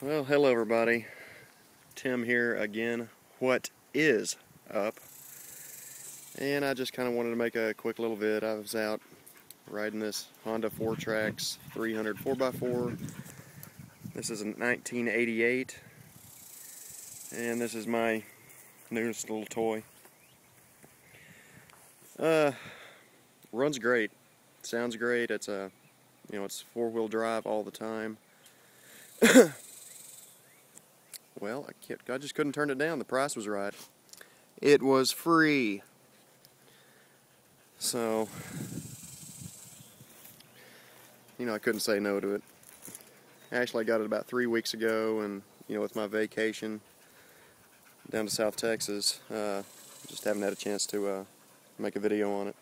Well, hello everybody. Tim here again. What is up? And I just kind of wanted to make a quick little vid. I was out riding this Honda Fourtrax 300 4x4. This is a 1988, and this is my newest little toy. Runs great. Sounds great. It's it's four-wheel drive all the time. Well, I just couldn't turn it down. The price was right. It was free. So, I couldn't say no to it. Actually, I got it about 3 weeks ago, and, with my vacation down to South Texas, just haven't had a chance to make a video on it.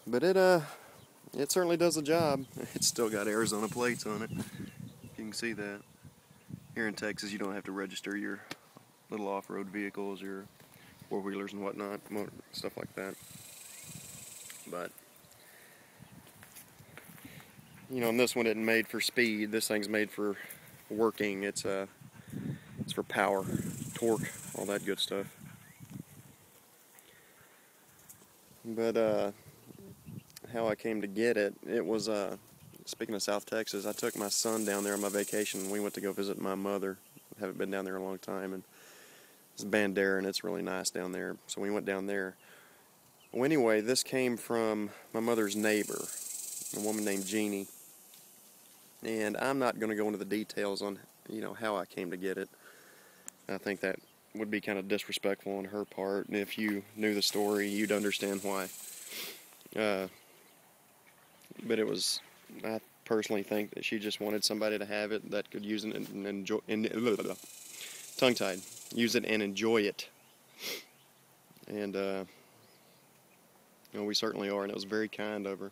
But it certainly does the job. It's still got Arizona plates on it. You can see that. Here in Texas, you don't have to register your little off-road vehicles, your four-wheelers and whatnot, stuff like that. But, and this one isn't made for speed. This thing's made for working. It's for power, torque, all that good stuff. But how I came to get it, it was speaking of South Texas, I took my son down there on my vacation, and we went to go visit my mother. Haven't been down there in a long time, and it's Bandera, and it's really nice down there, so we went down there. Well, anyway, this came from my mother's neighbor, a woman named Jeannie, and I'm not going to go into the details on, how I came to get it. I think that would be kind of disrespectful on her part, and if you knew the story, you'd understand why. But it was, I personally think that she just wanted somebody to have it that could use it and enjoy, tongue-tied, use it and enjoy it. And, we certainly are, and it was very kind of her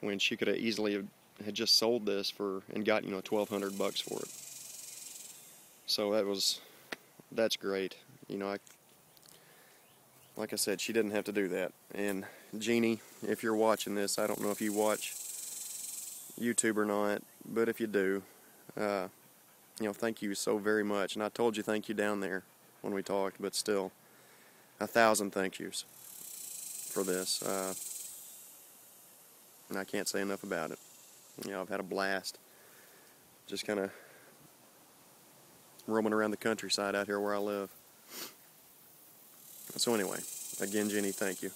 when she could have easily had just sold this for, and got, $1,200 for it. So that's great. Like I said, she didn't have to do that. And Jeannie, if you're watching this, I don't know if you watch YouTube or not, but if you do, thank you so very much. And I told you thank you down there when we talked, but still, 1,000 thank yous for this. And I can't say enough about it. I've had a blast just kind of roaming around the countryside out here where I live. So anyway, again, Jenny, thank you.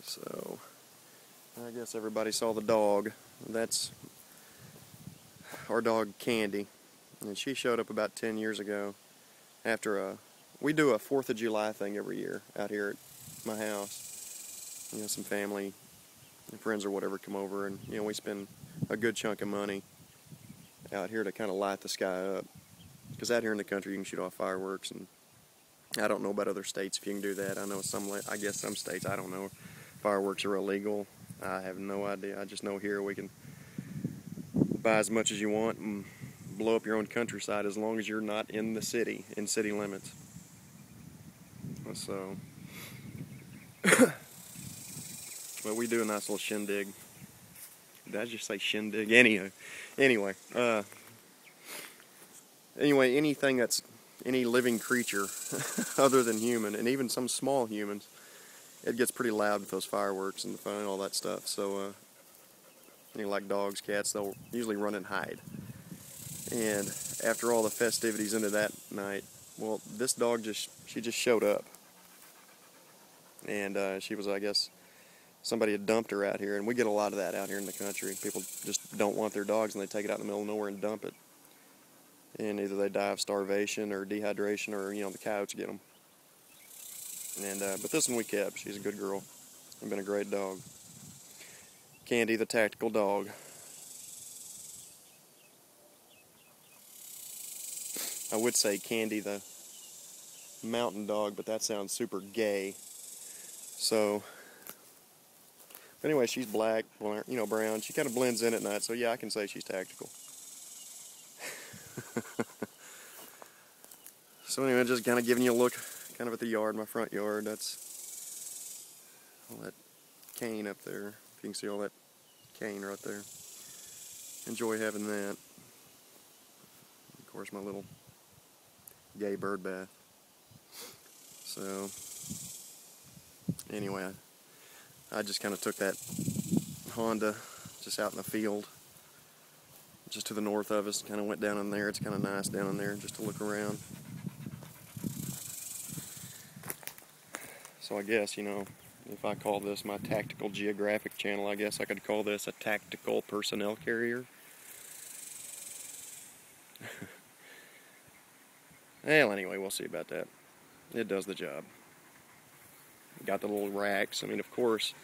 So, I guess everybody saw the dog. That's our dog, Candy. And she showed up about 10 years ago after we do a 4th of July thing every year out here at my house. Some family and friends or whatever come over, and, we spend a good chunk of money out here to kind of light the sky up. Because out here in the country, you can shoot off fireworks, and I don't know about other states if you can do that. I know I guess some states, I don't know, fireworks are illegal. I have no idea. I just know here we can buy as much as you want and blow up your own countryside as long as you're not in the city, in city limits. So, but we do a nice little shindig. Did I just say shindig? Anyway, anything that's any living creature other than human, and even some small humans, it gets pretty loud with those fireworks and the fun and all that stuff. So, like dogs, cats, they'll usually run and hide. And after all the festivities into that night, well, this dog she just showed up. And she was, I guess, somebody had dumped her out here, and we get a lot of that out here in the country. People just don't want their dogs, and they take it out in the middle of nowhere and dump it. And either they die of starvation or dehydration, or, the coyotes get them. And, but this one we kept. She's a good girl. And been a great dog. Candy, the tactical dog. I would say Candy, the mountain dog, but that sounds super gay. So, but anyway, she's black, brown. She kind of blends in at night, so yeah, I can say she's tactical. So anyway, just kind of giving you a look kind of at the yard, my front yard. That's all that cane up there. If you can see all that cane right there. Enjoy having that. Of course, my little gay bird bath. So, anyway, I just kind of took that Honda just out in the field, just to the north of us, kind of went down in there. It's kind of nice down in there just to look around. So I guess, you know, if I call this my Tactical Geographic channel, I guess I could call this a tactical personnel carrier. Well, anyway, we'll see about that. It does the job. Got the little racks. I mean, of course,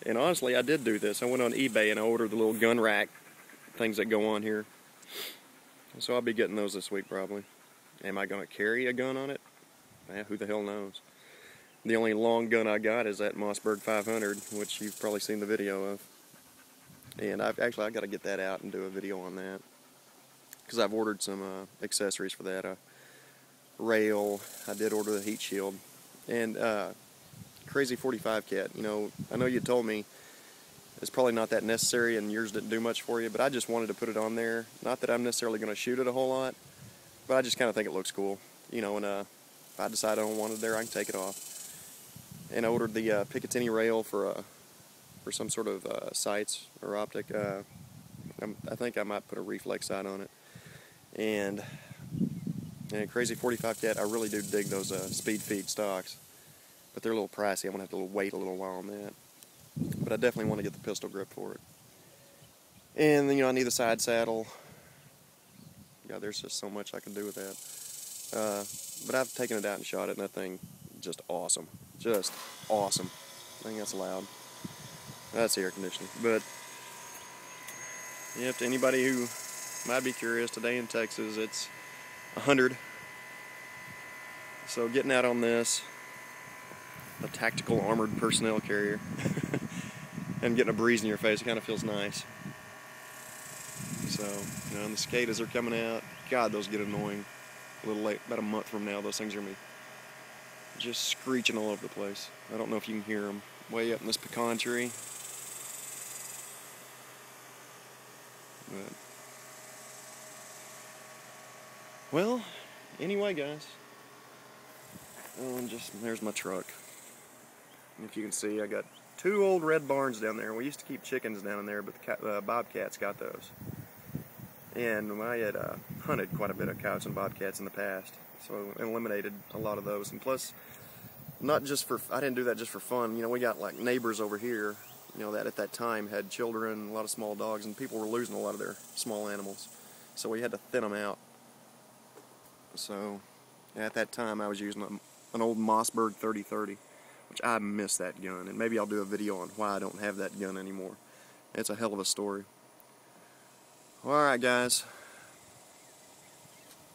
and honestly, I did do this. I went on eBay and I ordered the little gun rack things that go on here. So I'll be getting those this week probably. Am I going to carry a gun on it? Who the hell knows? The only long gun I got is that Mossberg 500, which you've probably seen the video of. And I've got to get that out and do a video on that, because I've ordered some accessories for that. Rail, I did order the heat shield, and Crazy 45 cat. You know, I know you told me it's probably not that necessary and yours didn't do much for you, but I just wanted to put it on there. Not that I'm necessarily going to shoot it a whole lot, but I just kind of think it looks cool. You know, and if I decide I don't want it there, I can take it off. And I ordered the Picatinny rail for some sort of sights or optic. I think I might put a reflex sight on it. And Crazy 45 cat, I really do dig those speed feed stocks, but they're a little pricey. I'm gonna have to wait a little while on that. But I definitely want to get the pistol grip for it. And then, you know, I need the side saddle. Yeah, there's just so much I can do with that. But I've taken it out and shot it, and that thing just awesome. Just awesome. I think that's loud. That's air conditioning. But yeah, to anybody who might be curious, today in Texas it's 100. So getting out on this, a tactical armored personnel carrier, and getting a breeze in your face, it kind of feels nice. So, you know, and the cicadas are coming out. God, those get annoying. A little late, about a month from now, those things are going to be just screeching all over the place. I don't know if you can hear them way up in this pecan tree. But, well, anyway, guys, there's my truck. If you can see, I got 2 old red barns down there. We used to keep chickens down in there, but the bobcats got those. And I had hunted quite a bit of coyotes and bobcats in the past, so I eliminated a lot of those. And plus, I didn't do that just for fun. You know, we got like neighbors over here, you know, that at that time had children, a lot of small dogs, and people were losing a lot of their small animals. So we had to thin them out. So at that time, I was using an old Mossberg 30-30, which I miss that gun. And maybe I'll do a video on why I don't have that gun anymore. It's a hell of a story. Alright, guys.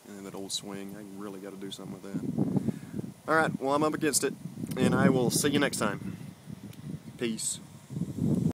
And that old swing, I really got to do something with that. Alright, well, I'm up against it, and I will see you next time. Peace.